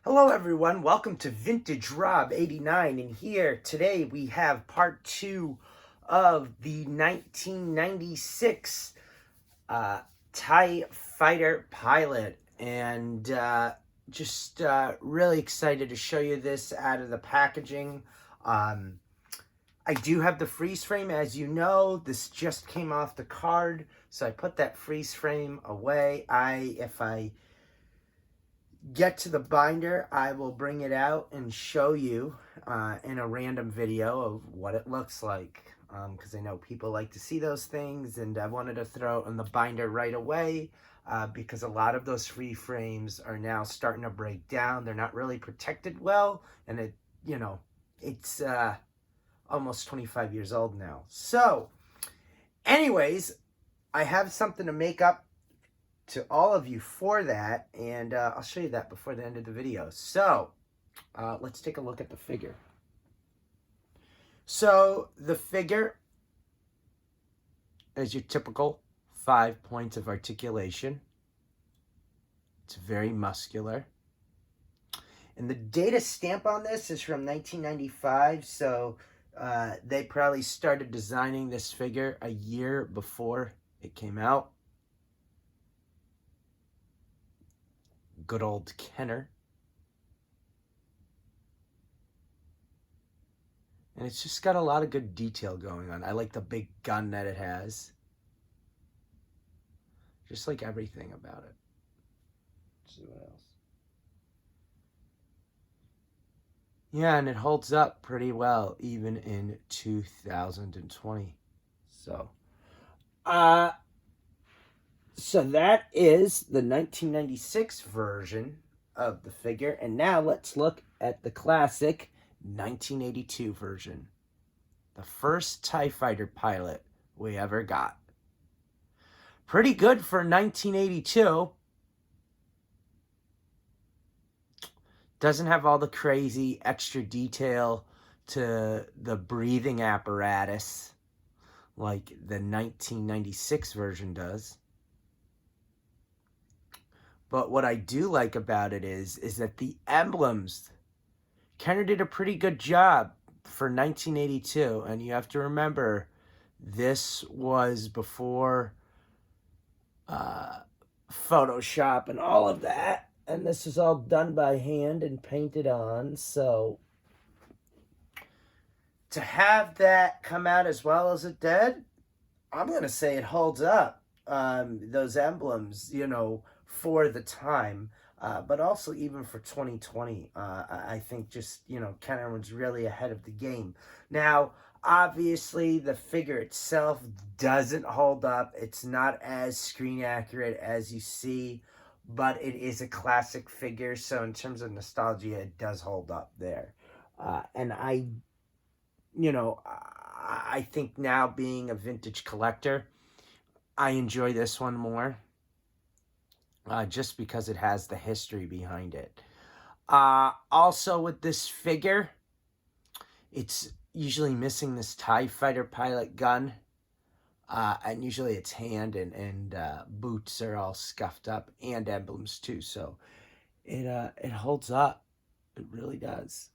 Hello everyone, welcome to Vintage Rob 89, and here today we have part 2 of the 1996 TIE Fighter Pilot, and just really excited to show you this out of the packaging. I do have the freeze frame, as you know. This just came off the card, so I put that freeze frame away. If I get to the binder, I will bring it out and show you in a random video of what it looks like, because I know people like to see those things, and I wanted to throw it in the binder right away because a lot of those free frames are now starting to break down. They're not really protected well, and it's almost 25 years old now. So anyways, I have something to make up to all of you for that, and I'll show you that before the end of the video. So let's take a look at the figure. So the figure is your typical 5 points of articulation. It's very muscular. And the data stamp on this is from 1995, so they probably started designing this figure a year before it came out. Good old Kenner. And it's just got a lot of good detail going on. I like the big gun that it has. Just like everything about it. Let's see what else. Yeah, and it holds up pretty well even in 2020. So that is the 1996 version of the figure. And now let's look at the classic 1982 version. The first TIE Fighter pilot we ever got. Pretty good for 1982. Doesn't have all the crazy extra detail to the breathing apparatus like the 1996 version does. But what I do like about it is that the emblems, Kenner did a pretty good job for 1982. And you have to remember, this was before Photoshop and all of that. And this is all done by hand and painted on. So to have that come out as well as it did, I'm going to say it holds up. Those emblems, for the time, but also even for 2020, I think just, Kenner was really ahead of the game. Now, obviously, the figure itself doesn't hold up. It's not as screen accurate as you see, but it is a classic figure, so in terms of nostalgia, it does hold up there. And I think now, being a vintage collector, I enjoy this one more. Just because it has the history behind it. Also with this figure, it's usually missing this TIE Fighter pilot gun. And usually its hand and boots are all scuffed up, and emblems too. So it holds up. It really does.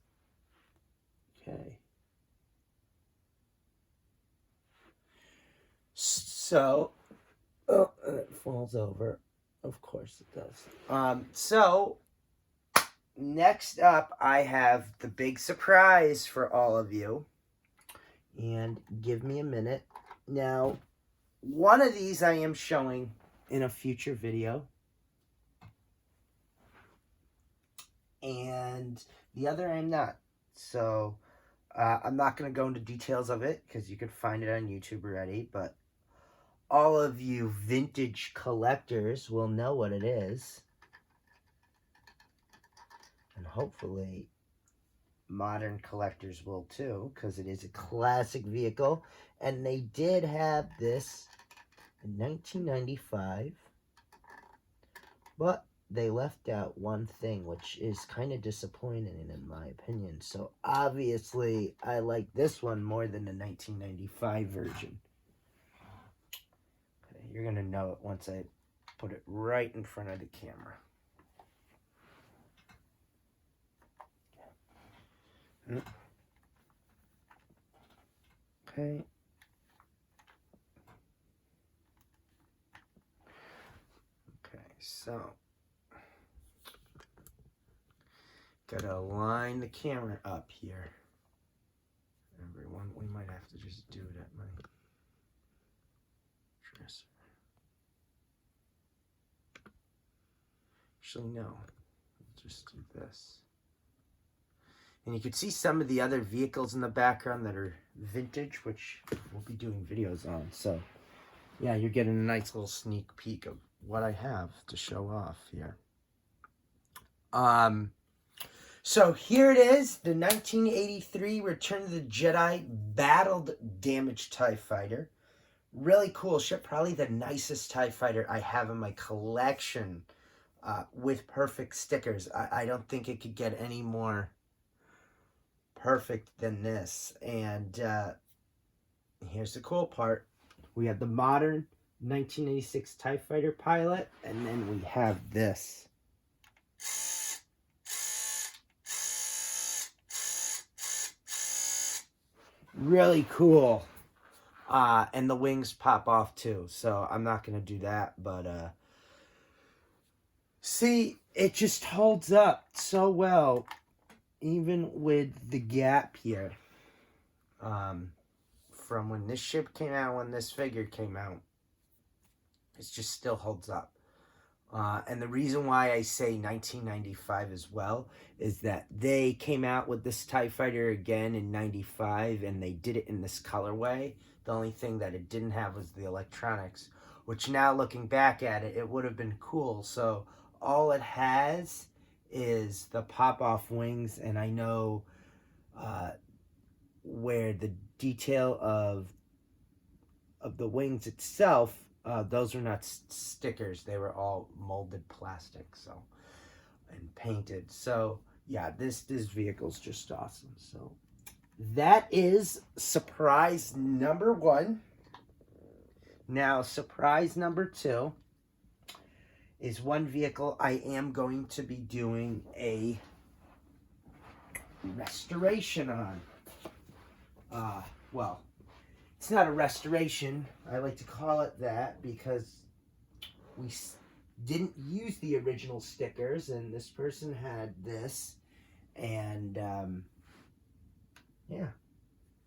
Okay. So, it falls over. Of course it does. So, next up, I have the big surprise for all of you. And give me a minute. Now, one of these I am showing in a future video. And the other I'm not. So, I'm not going to go into details of it because you can find it on YouTube already. But all of you vintage collectors will know what it is. And hopefully modern collectors will too, because it is a classic vehicle. And they did have this in 1995. But they left out one thing, which is kind of disappointing in my opinion. So obviously I like this one more than the 1995 version. You're going to know it once I put it right in front of the camera. Okay. Okay, so gotta align the camera up here. Everyone, we might have to just do it at my dresser. Actually, no. I'll just do this. And you can see some of the other vehicles in the background that are vintage, which we'll be doing videos on. So, yeah, you're getting a nice little sneak peek of what I have to show off here. So here it is, the 1983 Return of the Jedi Battled Damaged TIE Fighter. Really cool ship, probably the nicest TIE Fighter I have in my collection with perfect stickers. I don't think it could get any more perfect than this. And here's the cool part. We have the modern 1986 TIE Fighter pilot, and then we have this. Really cool. And the wings pop off too, so I'm not going to do that, but see, it just holds up so well, even with the gap here. From when this ship came out, when this figure came out, it just still holds up. And the reason why I say 1995 as well is that they came out with this TIE Fighter again in 95, and they did it in this colorway. The only thing that it didn't have was the electronics, which now looking back at it, it would have been cool. So all it has is the pop-off wings, and I know where the detail of the wings itself, those are not stickers. They were all molded plastic, so, and painted. So yeah, this vehicle's just awesome. So that is surprise number 1. Now surprise number 2 is one vehicle I am going to be doing a restoration on. Well, it's not a restoration. I like to call it that because we didn't use the original stickers, and this person had this, and yeah,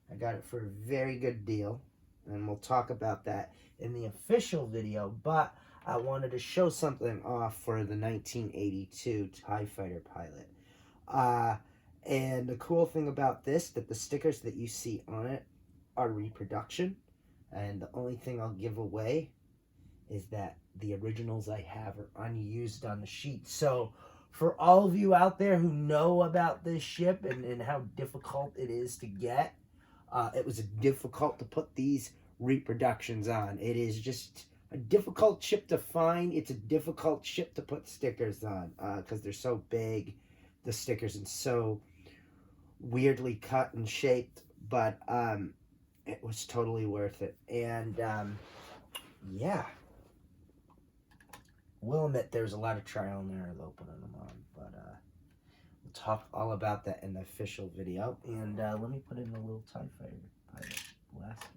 I got it for a very good deal, and we'll talk about that in the official video, but I wanted to show something off for the 1982 TIE Fighter pilot. And the cool thing about this, that the stickers that you see on it are reproduction, and the only thing I'll give away is that the originals I have are unused on the sheet. So for all of you out there who know about this ship and how difficult it is to get, it was difficult to put these reproductions on. It is just a difficult ship to find. It's a difficult ship to put stickers on because they're so big, the stickers, and so weirdly cut and shaped, but it was totally worth it. And yeah, we'll admit there's a lot of trial and error opening them on, but we'll talk all about that in the official video. And let me put in a little TIE Fighter pilot blaster.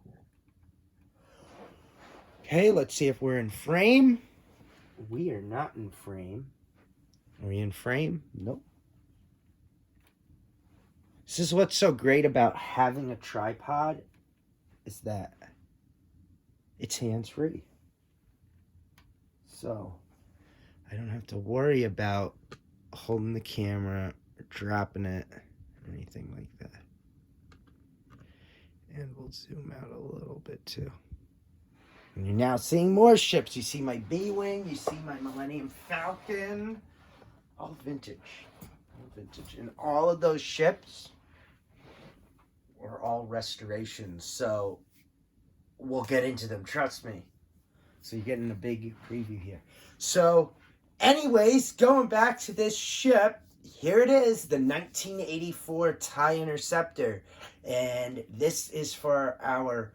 Cool. Okay, let's see if we're in frame. We are not in frame. Are we in frame? Nope. This is what's so great about having a tripod, is that it's hands-free. So I don't have to worry about holding the camera or dropping it or anything like that. And we'll zoom out a little bit too. And you're now seeing more ships. You see my B-Wing, you see my Millennium Falcon. All vintage. All vintage. And all of those ships are all restorations. So we'll get into them, trust me. So you're getting a big preview here. So anyways, going back to this ship, here it is, the 1984 TIE Interceptor. And this is for our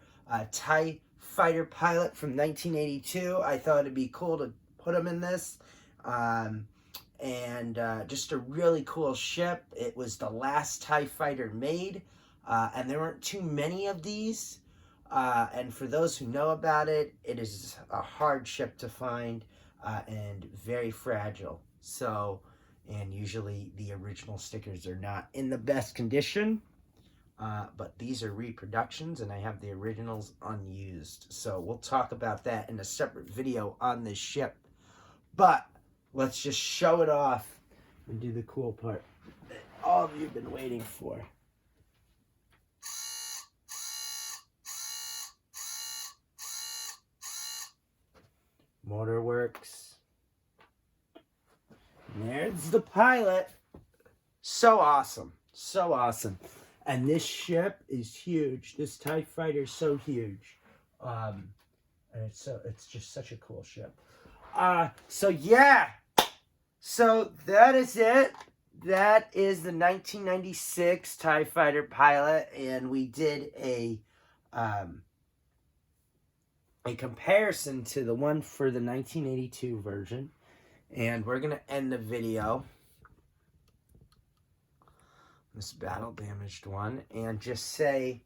TIE Fighter pilot from 1982. I thought it'd be cool to put him in this. and just a really cool ship. It was the last TIE fighter made, and there weren't too many of these. And for those who know about it, it is a hard ship to find and very fragile. So, and usually the original stickers are not in the best condition. But these are reproductions, and I have the originals unused. So we'll talk about that in a separate video on this ship. But let's just show it off and do the cool part that all of you have been waiting for. Motor works. And there's the pilot. So awesome. So awesome. And this ship is huge. This TIE fighter is so huge. And it's just such a cool ship. So yeah. So that is it. That is the 1996 TIE Fighter Pilot, and we did a comparison to the one for the 1982 version. And we're gonna end the video, this battle damaged one, and just say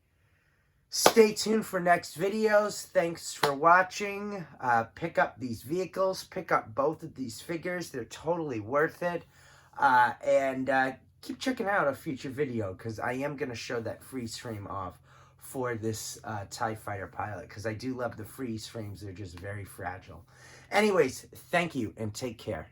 stay tuned for next videos. Thanks for watching. Pick up these vehicles, pick up both of these figures. They're totally worth it. And keep checking out a future video, because I am going to show that freeze frame off for this TIE Fighter Pilot, because I do love the freeze frames. They're just very fragile. Anyways, thank you and take care.